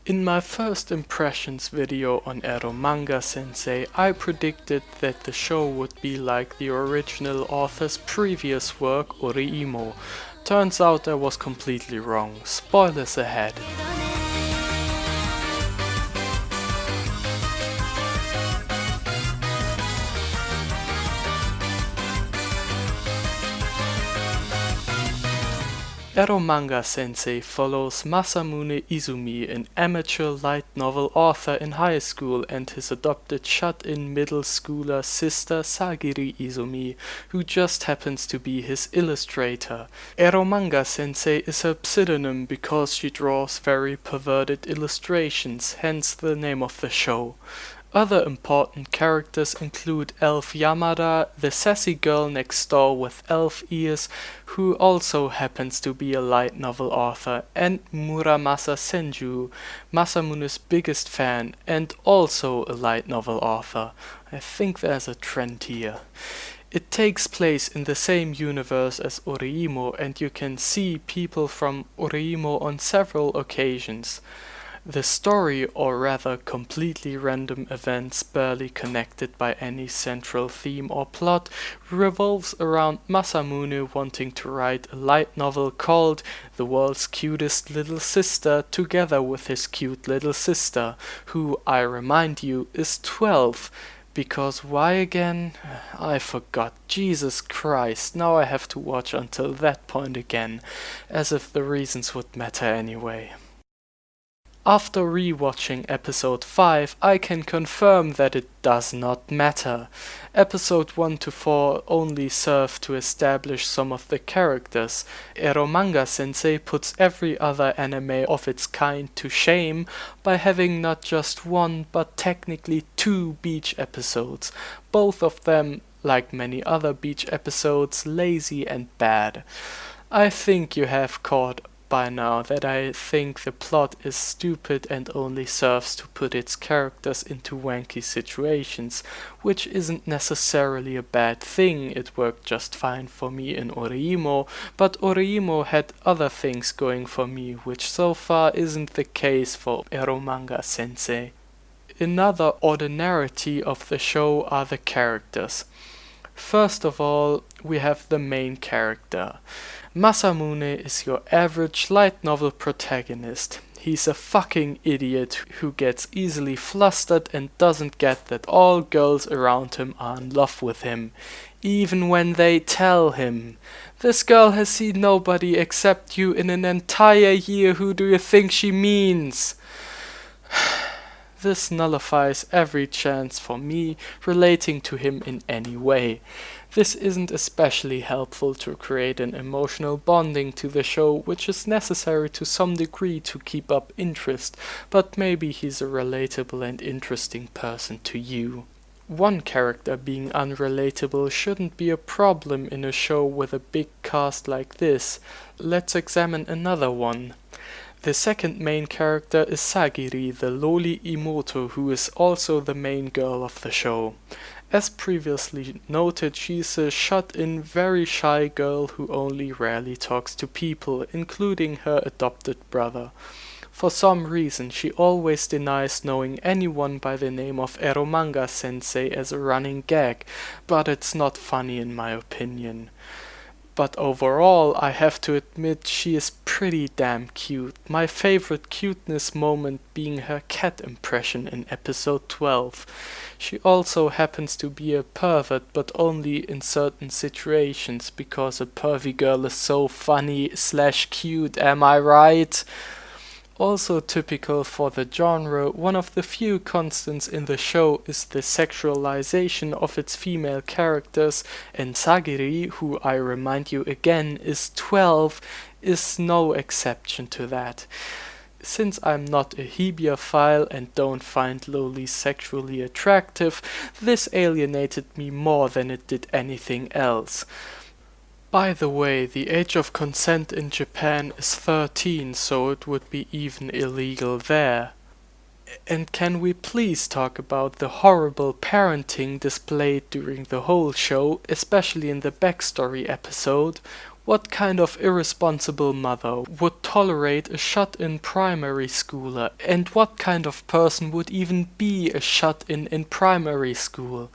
In my first impressions video on Eromanga Sensei, I predicted that the show would be like the original author's previous work, Oreimo. Turns out I was completely wrong. Spoilers ahead. Eromanga Sensei follows Masamune Izumi, an amateur light novel author in high school, and his adopted shut-in middle schooler sister Sagiri Izumi, who just happens to be his illustrator. Eromanga Sensei is her pseudonym because she draws very perverted illustrations, hence the name of the show. Other important characters include Elf Yamada, the sassy girl next door with elf ears, who also happens to be a light novel author, and Muramasa Senju, Masamune's biggest fan, and also a light novel author. I think there's a trend here. It takes place in the same universe as Oreimo, and you can see people from Oreimo on several occasions. The story, or rather completely random events barely connected by any central theme or plot, revolves around Masamune wanting to write a light novel called The World's Cutest Little Sister together with his cute little sister, who, I remind you, is 12. Because why again? I forgot. Jesus Christ, now I have to watch until that point again, as if the reasons would matter anyway. After rewatching episode 5, I can confirm that it does not matter. Episode 1 to 4 only serve to establish some of the characters. Eromanga Sensei puts every other anime of its kind to shame by having not just one but technically 2 beach episodes, both of them, like many other beach episodes, lazy and bad. I think you have caught by now that I think the plot is stupid and only serves to put its characters into wanky situations, which isn't necessarily a bad thing. It worked just fine for me in Oreimo, but Oreimo had other things going for me, which so far isn't the case for Eromanga Sensei. Another ordinarity of the show are the characters. First of all, we have the main character. Masamune is your average light novel protagonist. He's a fucking idiot who gets easily flustered and doesn't get that all girls around him are in love with him, even when they tell him. This girl has seen nobody except you in an entire year, who do you think she means? This nullifies every chance for me relating to him in any way. This isn't especially helpful to create an emotional bonding to the show, which is necessary to some degree to keep up interest, but maybe he's a relatable and interesting person to you. One character being unrelatable shouldn't be a problem in a show with a big cast like this. Let's examine another one. The second main character is Sagiri, the loli Imoto, who is also the main girl of the show. As previously noted, she's a shut-in, very shy girl who only rarely talks to people, including her adopted brother. For some reason, she always denies knowing anyone by the name of Eromanga Sensei as a running gag, but it's not funny in my opinion. But overall, I have to admit she is pretty damn cute. My favorite cuteness moment being her cat impression in episode 12. She also happens to be a pervert, but only in certain situations, because a pervy girl is so funny / cute, am I right? Also typical for the genre, one of the few constants in the show is the sexualization of its female characters, and Sagiri, who I remind you again is 12, is no exception to that. Since I'm not a hebiophile and don't find lolis sexually attractive, this alienated me more than it did anything else. By the way, the age of consent in Japan is 13, so it would be even illegal there. And can we please talk about the horrible parenting displayed during the whole show, especially in the backstory episode? What kind of irresponsible mother would tolerate a shut-in primary schooler, and what kind of person would even be a shut-in primary school?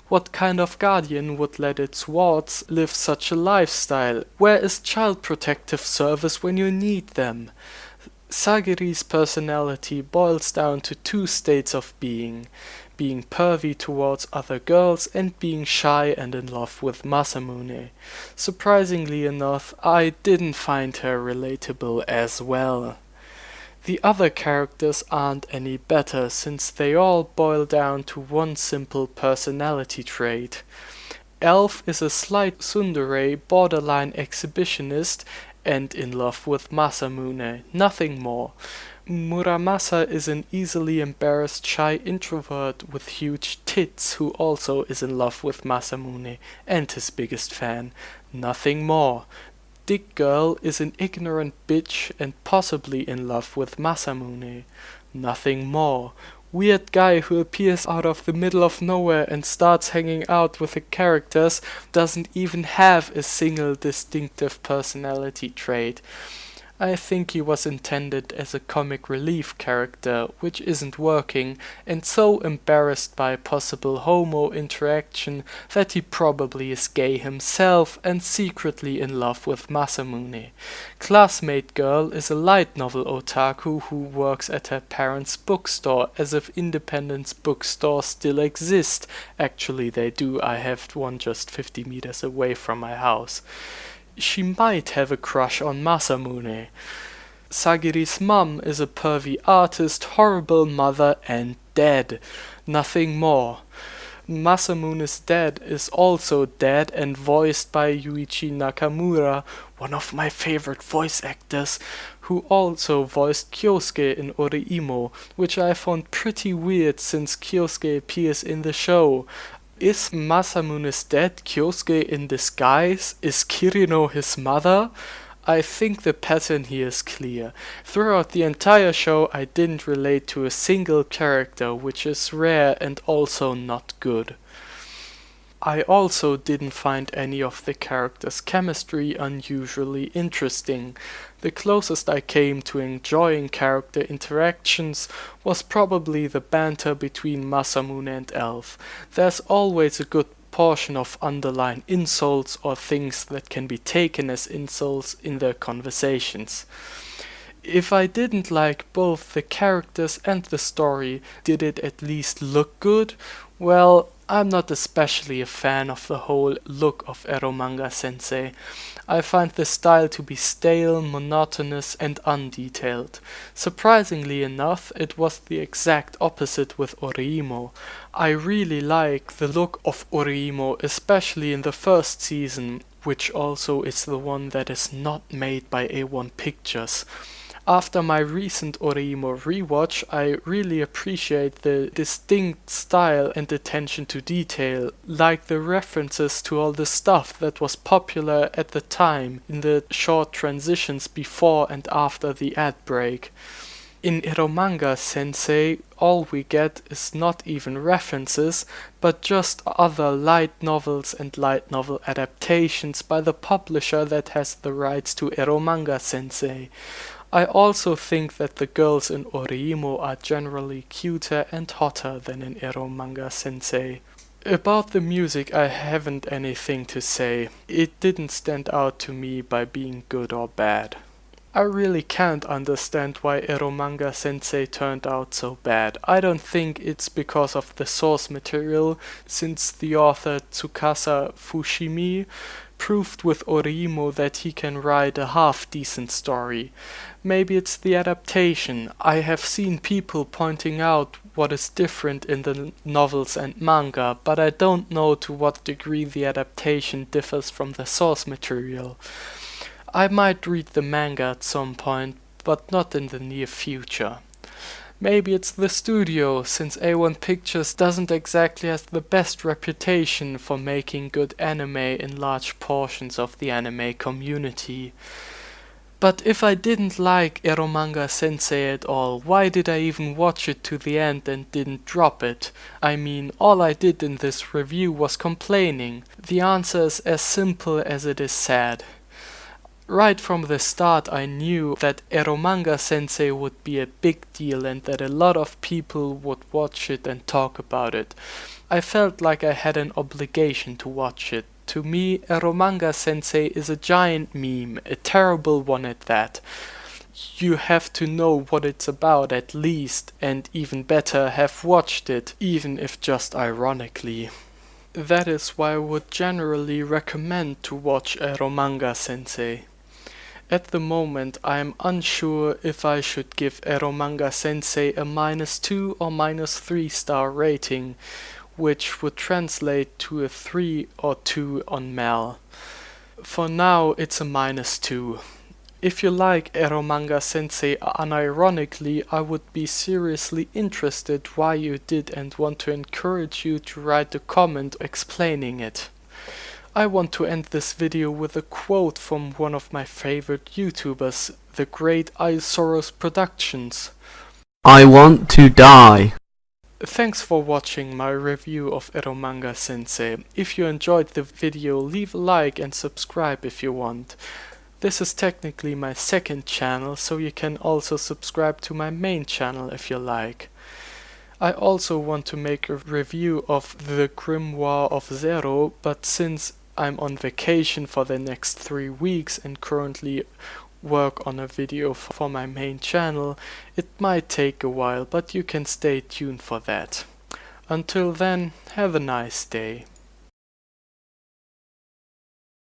What kind of guardian would let its wards live such a lifestyle? Where is Child Protective Service when you need them? Sagiri's personality boils down to two states of being pervy towards other girls and being shy and in love with Masamune. Surprisingly enough, I didn't find her relatable as well. The other characters aren't any better, since they all boil down to one simple personality trait. Elf is a slight tsundere, borderline exhibitionist, and in love with Masamune, nothing more. Muramasa is an easily embarrassed shy introvert with huge tits who also is in love with Masamune and his biggest fan, nothing more. Dick Girl is an ignorant bitch and possibly in love with Masamune, nothing more. Weird guy who appears out of the middle of nowhere and starts hanging out with the characters doesn't even have a single distinctive personality trait. I think he was intended as a comic relief character, which isn't working, and so embarrassed by possible homo interaction that he probably is gay himself and secretly in love with Masamune. Classmate Girl is a light novel otaku who works at her parents' bookstore, as if independent bookstores still exist. Actually they do, I have one just 50 meters away from my house. She might have a crush on Masamune. Sagiri's mum is a pervy artist, horrible mother, and dead. Nothing more. Masamune's dad is also dead and voiced by Yuichi Nakamura, one of my favorite voice actors, who also voiced Kyosuke in Oreimo, which I found pretty weird since Kyosuke appears in the show. Is Masamune's dad Kyosuke in disguise? Is Kirino his mother? I think the pattern here is clear. Throughout the entire show I didn't relate to a single character, which is rare and also not good. I also didn't find any of the characters' chemistry unusually interesting. The closest I came to enjoying character interactions was probably the banter between Masamune and Elf. There's always a good portion of underlying insults or things that can be taken as insults in their conversations. If I didn't like both the characters and the story, did it at least look good? Well, I'm not especially a fan of the whole look of Eromanga Sensei. I find the style to be stale, monotonous, and undetailed. Surprisingly enough, it was the exact opposite with Oreimo. I really like the look of Oreimo, especially in the first season, which also is the one that is not made by A1 Pictures. After my recent Oreimo rewatch, I really appreciate the distinct style and attention to detail, like the references to all the stuff that was popular at the time in the short transitions before and after the ad break. In Eromanga Sensei, all we get is not even references, but just other light novels and light novel adaptations by the publisher that has the rights to Eromanga Sensei. I also think that the girls in Oreimo are generally cuter and hotter than in Eromanga Sensei. About the music I haven't anything to say. It didn't stand out to me by being good or bad. I really can't understand why Eromanga Sensei turned out so bad. I don't think it's because of the source material, since the author Tsukasa Fushimi proved with Oreimo that he can write a half-decent story. Maybe it's the adaptation. I have seen people pointing out what is different in the novels and manga, but I don't know to what degree the adaptation differs from the source material. I might read the manga at some point, but not in the near future. Maybe it's the studio, since A1 Pictures doesn't exactly have the best reputation for making good anime in large portions of the anime community. But if I didn't like Eromanga Sensei at all, why did I even watch it to the end and didn't drop it? I mean, all I did in this review was complaining. The answer is as simple as it is sad. Right from the start I knew that Eromanga Sensei would be a big deal and that a lot of people would watch it and talk about it. I felt like I had an obligation to watch it. To me, Eromanga Sensei is a giant meme, a terrible one at that. You have to know what it's about at least, and even better, have watched it, even if just ironically. That is why I would generally recommend to watch Eromanga Sensei. At the moment I am unsure if I should give Eromanga Sensei a -2 or -3 star rating, which would translate to a 3 or 2 on Mel. For now it's a -2. If you like Eromanga Sensei unironically, I would be seriously interested why you did and want to encourage you to write a comment explaining it. I want to end this video with a quote from one of my favorite YouTubers, the great Isoros Productions. I want to die. Thanks for watching my review of Eromanga Sensei. If you enjoyed the video, leave a like and subscribe if you want. This is technically my second channel, so you can also subscribe to my main channel if you like. I also want to make a review of The Grimoire of Zero, but since I'm on vacation for the next 3 weeks and currently work on a video for my main channel, it might take a while, but you can stay tuned for that. Until then, have a nice day.